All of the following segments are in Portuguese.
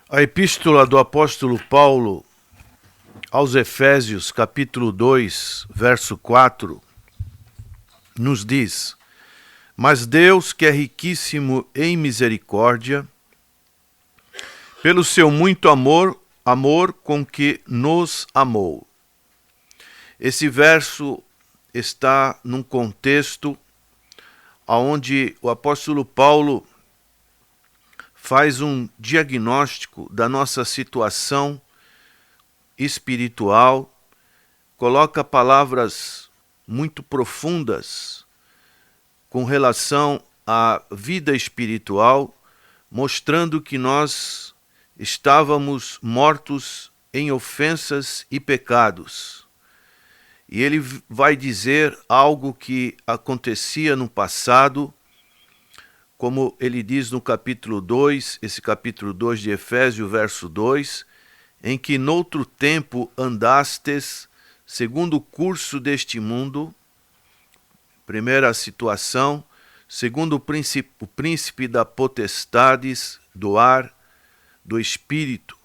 A epístola do apóstolo Paulo aos Efésios, capítulo 2, verso 4, nos diz: Mas Deus, que é riquíssimo em misericórdia, pelo seu muito amor com que nos amou. Esse verso está num contexto onde o apóstolo Paulo faz um diagnóstico da nossa situação espiritual, coloca palavras muito profundas com relação à vida espiritual, mostrando que nós estávamos mortos em ofensas e pecados. E ele vai dizer algo que acontecia no passado, como ele diz no capítulo 2, esse capítulo 2 de Efésios, verso 2, em que noutro tempo andastes segundo o curso deste mundo, primeira situação, segundo o príncipe da potestades do ar, do espírito,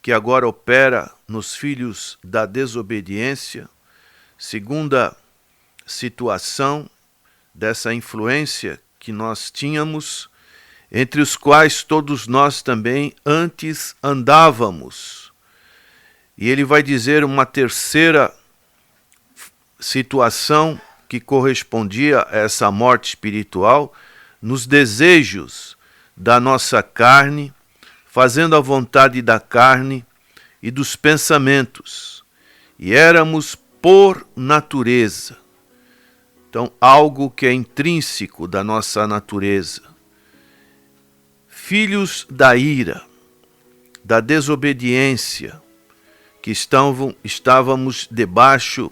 que agora opera nos filhos da desobediência, segunda situação dessa influência que nós tínhamos, entre os quais todos nós também antes andávamos. E ele vai dizer uma terceira situação que correspondia a essa morte espiritual, nos desejos da nossa carne, fazendo a vontade da carne e dos pensamentos. E éramos por natureza. Então, algo que é intrínseco da nossa natureza. Filhos da ira, da desobediência, que estávamos debaixo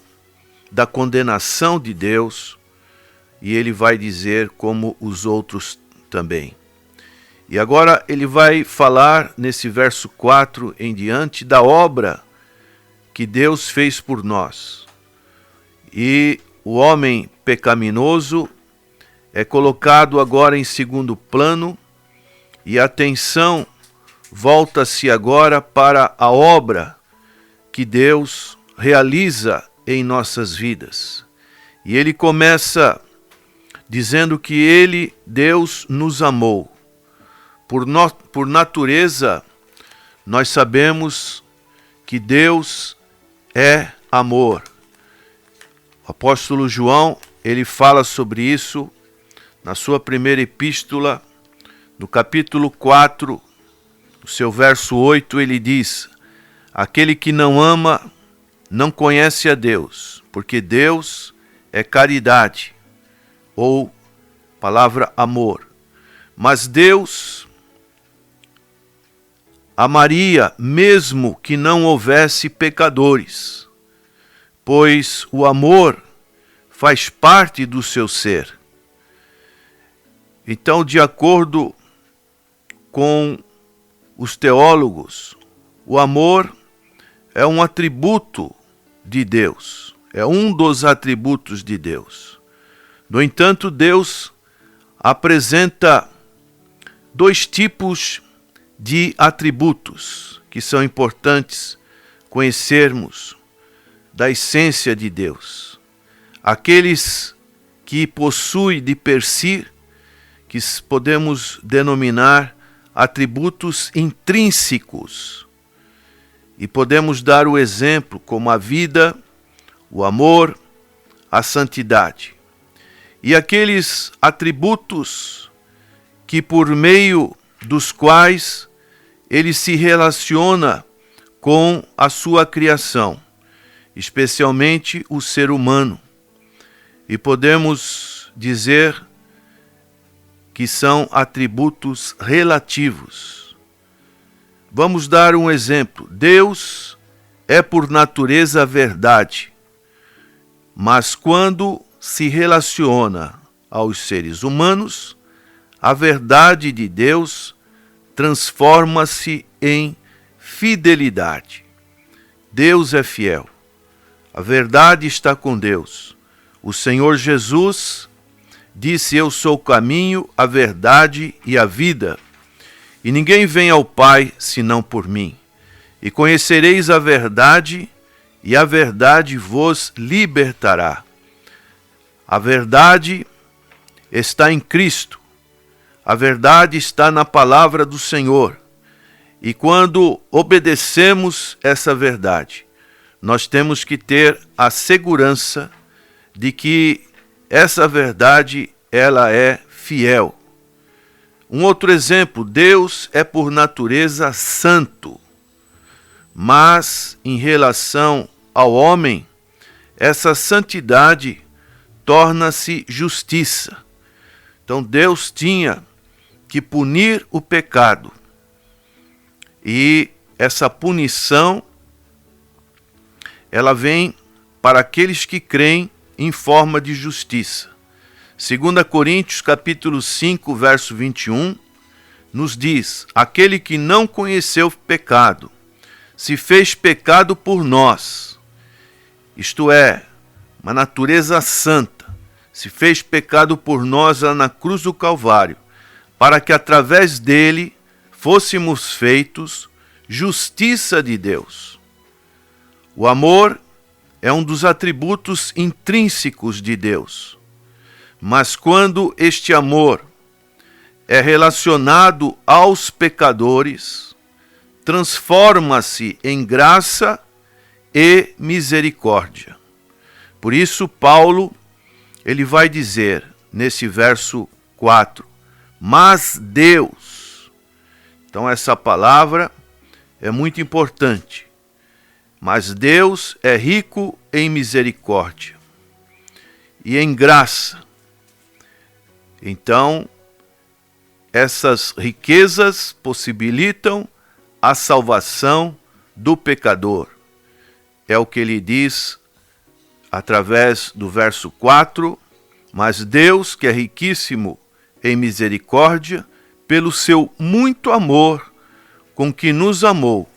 da condenação de Deus, e ele vai dizer como os outros também. E agora ele vai falar nesse verso 4 em diante da obra que Deus fez por nós. E o homem pecaminoso é colocado agora em segundo plano e a atenção volta-se agora para a obra que Deus realiza em nossas vidas. E ele começa dizendo que Deus nos amou. Por natureza, nós sabemos que Deus é amor. O apóstolo João, ele fala sobre isso na sua primeira epístola, no capítulo 4, no seu verso 8, ele diz: Aquele que não ama não conhece a Deus, porque Deus é caridade, ou palavra amor. Mas Deus amaria mesmo que não houvesse pecadores, pois o amor faz parte do seu ser. Então, de acordo com os teólogos, o amor é um atributo de Deus, é um dos atributos de Deus. No entanto, Deus apresenta dois tipos de atributos que são importantes conhecermos da essência de Deus. Aqueles que possuem de per si, que podemos denominar atributos intrínsecos. E podemos dar o exemplo como a vida, o amor, a santidade. E aqueles atributos que por meio dos quais ele se relaciona com a sua criação, especialmente o ser humano. E podemos dizer que são atributos relativos. Vamos dar um exemplo. Deus é por natureza verdade, mas quando se relaciona aos seres humanos, a verdade de Deus transforma-se em fidelidade. Deus é fiel. A verdade está com Deus. O Senhor Jesus disse: Eu sou o caminho, a verdade e a vida. e ninguém vem ao Pai senão por mim. E conhecereis a verdade, e a verdade vos libertará. A verdade está em Cristo. A verdade está na palavra do Senhor. E quando obedecemos essa verdade, nós temos que ter a segurança de que essa verdade, ela é fiel. Um outro exemplo, Deus é por natureza santo, mas em relação ao homem, essa santidade torna-se justiça. Então Deus tinha que punir o pecado, e essa punição, ela vem para aqueles que creem em forma de justiça. 2 Coríntios capítulo 5, verso 21, nos diz: aquele que não conheceu pecado, se fez pecado por nós, isto é, uma natureza santa, se fez pecado por nós lá na cruz do Calvário, para que através dele fôssemos feitos justiça de Deus. O amor é um dos atributos intrínsecos de Deus. Mas quando este amor é relacionado aos pecadores, transforma-se em graça e misericórdia. Por isso, Paulo, ele vai dizer nesse verso 4, mas Deus. Então essa palavra é muito importante. Mas Deus é rico em misericórdia e em graça. Então, essas riquezas possibilitam a salvação do pecador. É o que ele diz através do verso 4, mas Deus, que é riquíssimo em misericórdia, pelo seu muito amor com que nos amou.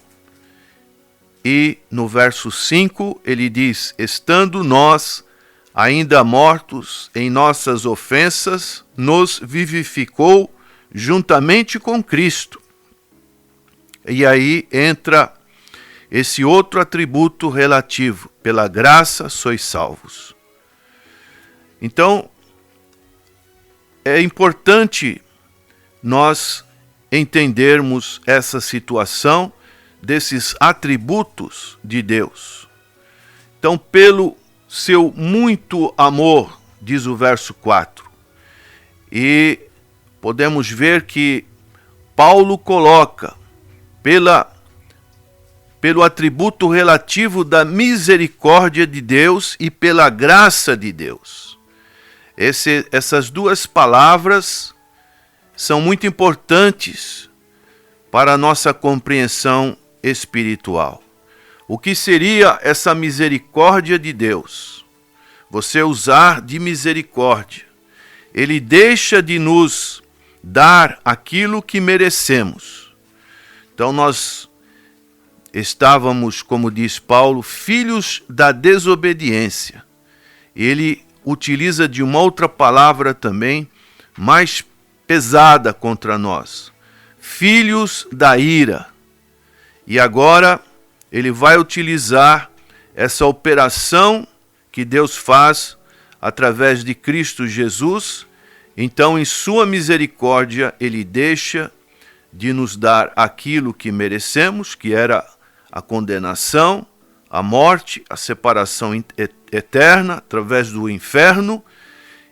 E no verso 5 ele diz, estando nós ainda mortos em nossas ofensas, nos vivificou juntamente com Cristo. E aí entra esse outro atributo relativo, pela graça sois salvos. Então, é importante nós entendermos essa situação desses atributos de Deus. Então, pelo seu muito amor, diz o verso 4, e podemos ver que Paulo coloca pelo atributo relativo da misericórdia de Deus e pela graça de Deus. Essas duas palavras são muito importantes para a nossa compreensão espiritual. O que seria essa misericórdia de Deus? Você usar de misericórdia. Ele deixa de nos dar aquilo que merecemos. Então nós estávamos, como diz Paulo, filhos da desobediência. Ele utiliza de uma outra palavra também, mais pesada contra nós. Filhos da ira. E agora ele vai utilizar essa operação que Deus faz através de Cristo Jesus. Então, em sua misericórdia, ele deixa de nos dar aquilo que merecemos, que era a condenação, a morte, a separação eterna através do inferno,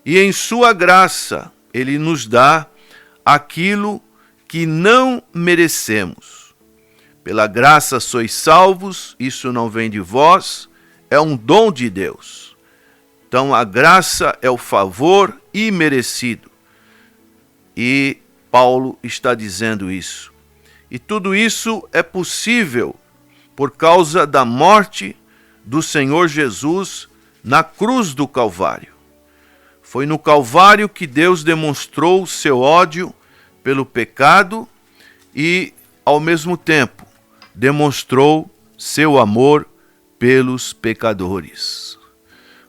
e em sua graça ele nos dá aquilo que não merecemos. Pela graça sois salvos, isso não vem de vós, é um dom de Deus. Então a graça é o favor imerecido. E Paulo está dizendo isso. E tudo isso é possível por causa da morte do Senhor Jesus na cruz do Calvário. Foi no Calvário que Deus demonstrou o seu ódio pelo pecado e, ao mesmo tempo, demonstrou seu amor pelos pecadores.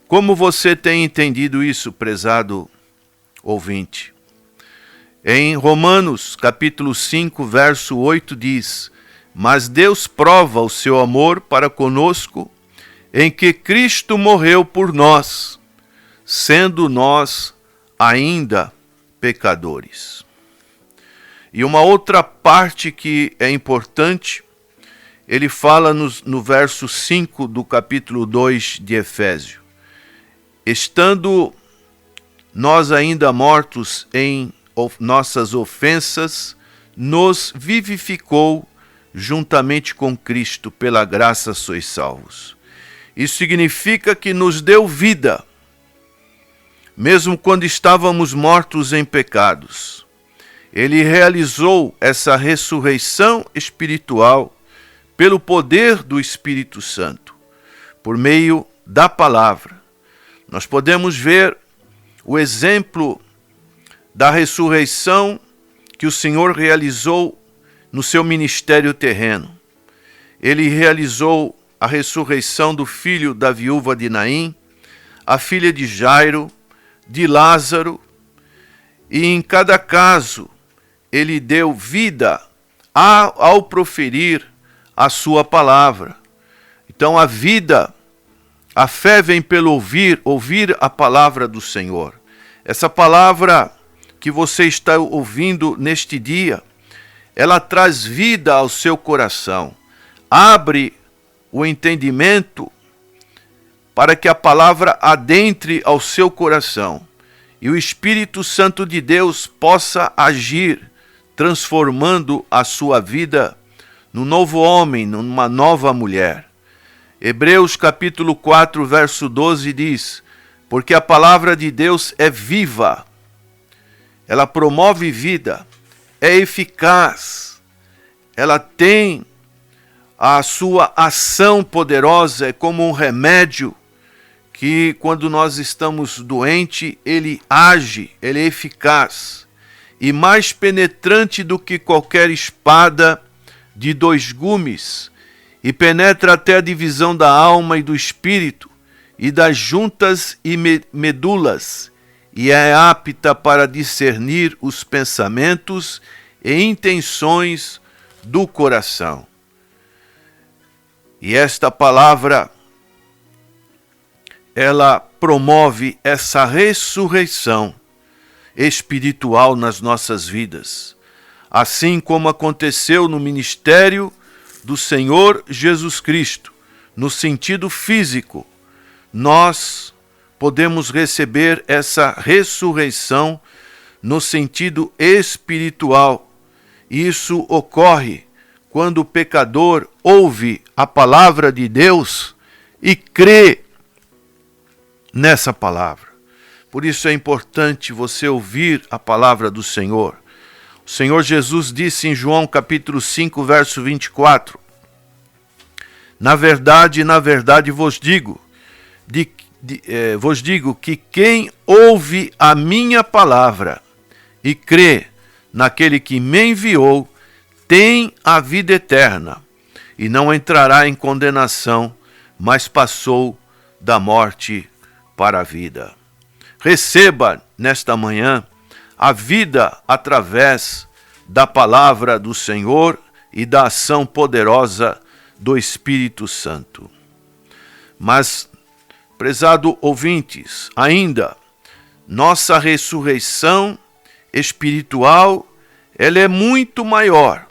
Como você tem entendido isso, prezado ouvinte? Em Romanos, capítulo 5, verso 8 diz: Mas Deus prova o seu amor para conosco em que Cristo morreu por nós, sendo nós ainda pecadores. E uma outra parte que é importante, ele fala no verso 5 do capítulo 2 de Efésios: Estando nós ainda mortos em nossas ofensas, nos vivificou juntamente com Cristo, pela graça sois salvos. Isso significa que nos deu vida, mesmo quando estávamos mortos em pecados. Ele realizou essa ressurreição espiritual pelo poder do Espírito Santo, por meio da palavra. Nós podemos ver o exemplo da ressurreição que o Senhor realizou no seu ministério terreno. Ele realizou a ressurreição do filho da viúva de Naim, a filha de Jairo, de Lázaro, e em cada caso ele deu vida ao proferir a sua palavra. Então a vida, a fé vem pelo ouvir a palavra do Senhor. Essa palavra que você está ouvindo neste dia, ela traz vida ao seu coração, abre o entendimento para que a palavra adentre ao seu coração e o Espírito Santo de Deus possa agir, transformando a sua vida num novo homem, numa nova mulher. Hebreus capítulo 4, verso 12 diz: Porque a palavra de Deus é viva, ela promove vida, é eficaz, ela tem a sua ação poderosa, é como um remédio que quando nós estamos doentes, ele age, ele é eficaz e mais penetrante do que qualquer espada de 2 gumes, e penetra até a divisão da alma e do espírito e das juntas e medulas, e é apta para discernir os pensamentos e intenções do coração. E esta palavra, ela promove essa ressurreição espiritual nas nossas vidas, assim como aconteceu no ministério do Senhor Jesus Cristo, no sentido físico. Nós podemos receber essa ressurreição no sentido espiritual. Isso ocorre quando o pecador ouve a palavra de Deus e crê nessa palavra. Por isso é importante você ouvir a palavra do Senhor. O Senhor Jesus disse em João capítulo 5, verso 24: Na verdade vos digo, que quem ouve a minha palavra e crê naquele que me enviou, tem a vida eterna e não entrará em condenação, mas passou da morte para a vida. Receba nesta manhã a vida através da palavra do Senhor e da ação poderosa do Espírito Santo. Mas, prezado ouvintes, ainda, nossa ressurreição espiritual, ela é muito maior,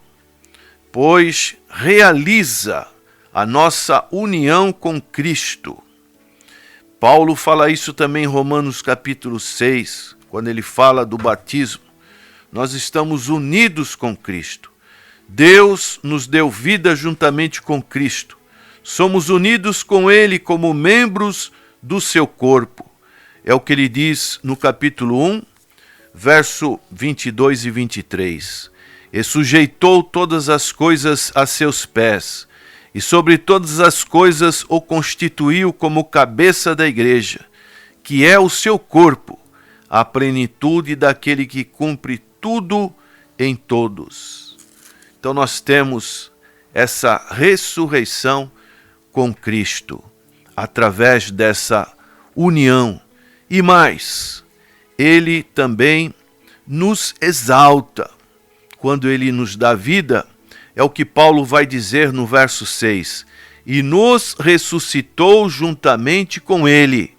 pois realiza a nossa união com Cristo. Paulo fala isso também em Romanos capítulo 6, quando ele fala do batismo. Nós estamos unidos com Cristo. Deus nos deu vida juntamente com Cristo. Somos unidos com Ele como membros do seu corpo. É o que ele diz no capítulo 1, verso 22 e 23. E sujeitou todas as coisas a seus pés, e sobre todas as coisas o constituiu como cabeça da igreja, que é o seu corpo, a plenitude daquele que cumpre tudo em todos. Então nós temos essa ressurreição com Cristo, através dessa união. E mais, Ele também nos exalta. Quando ele nos dá vida, é o que Paulo vai dizer no verso 6. E nos ressuscitou juntamente com ele,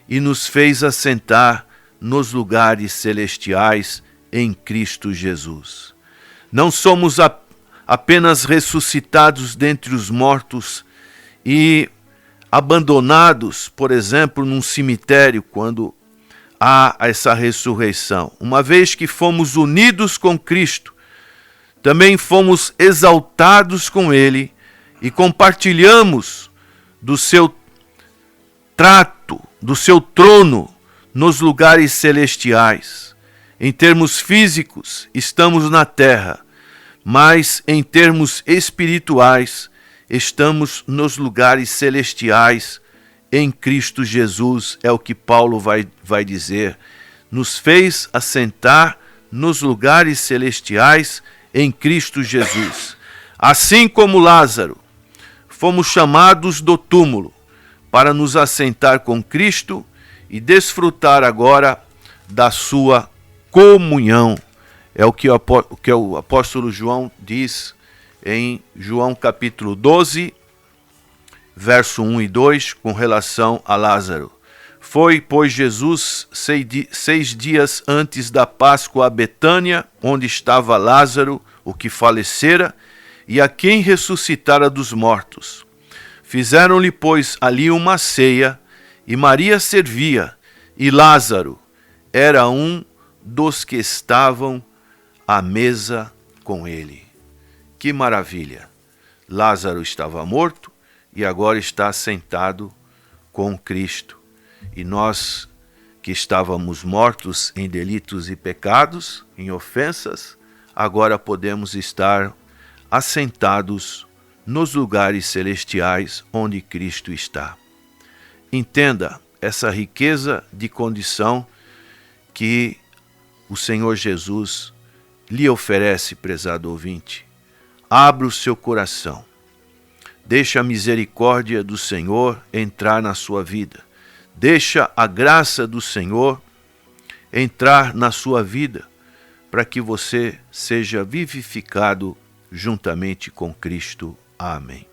e nos fez assentar nos lugares celestiais em Cristo Jesus. Não somos apenas ressuscitados dentre os mortos e abandonados, por exemplo, num cemitério, quando há essa ressurreição. Uma vez que fomos unidos com Cristo, também fomos exaltados com ele e compartilhamos do seu trato, do seu trono nos lugares celestiais. Em termos físicos, estamos na terra, mas em termos espirituais, estamos nos lugares celestiais em Cristo Jesus, é o que Paulo vai dizer. Nos fez assentar nos lugares celestiais em Cristo Jesus. Assim como Lázaro, fomos chamados do túmulo para nos assentar com Cristo e desfrutar agora da sua comunhão. É o que o apóstolo João diz em João capítulo 12, verso 1 e 2, com relação a Lázaro. Foi, pois, Jesus 6 dias antes da Páscoa a Betânia, onde estava Lázaro, o que falecera, e a quem ressuscitara dos mortos. Fizeram-lhe, pois, ali uma ceia, e Maria servia, e Lázaro era um dos que estavam à mesa com ele. Que maravilha! Lázaro estava morto e agora está sentado com Cristo. E nós, que estávamos mortos em delitos e pecados, em ofensas, agora podemos estar assentados nos lugares celestiais onde Cristo está. Entenda essa riqueza de condição que o Senhor Jesus lhe oferece, prezado ouvinte. Abra o seu coração. Deixa a misericórdia do Senhor entrar na sua vida. Deixa a graça do Senhor entrar na sua vida, para que você seja vivificado juntamente com Cristo. Amém.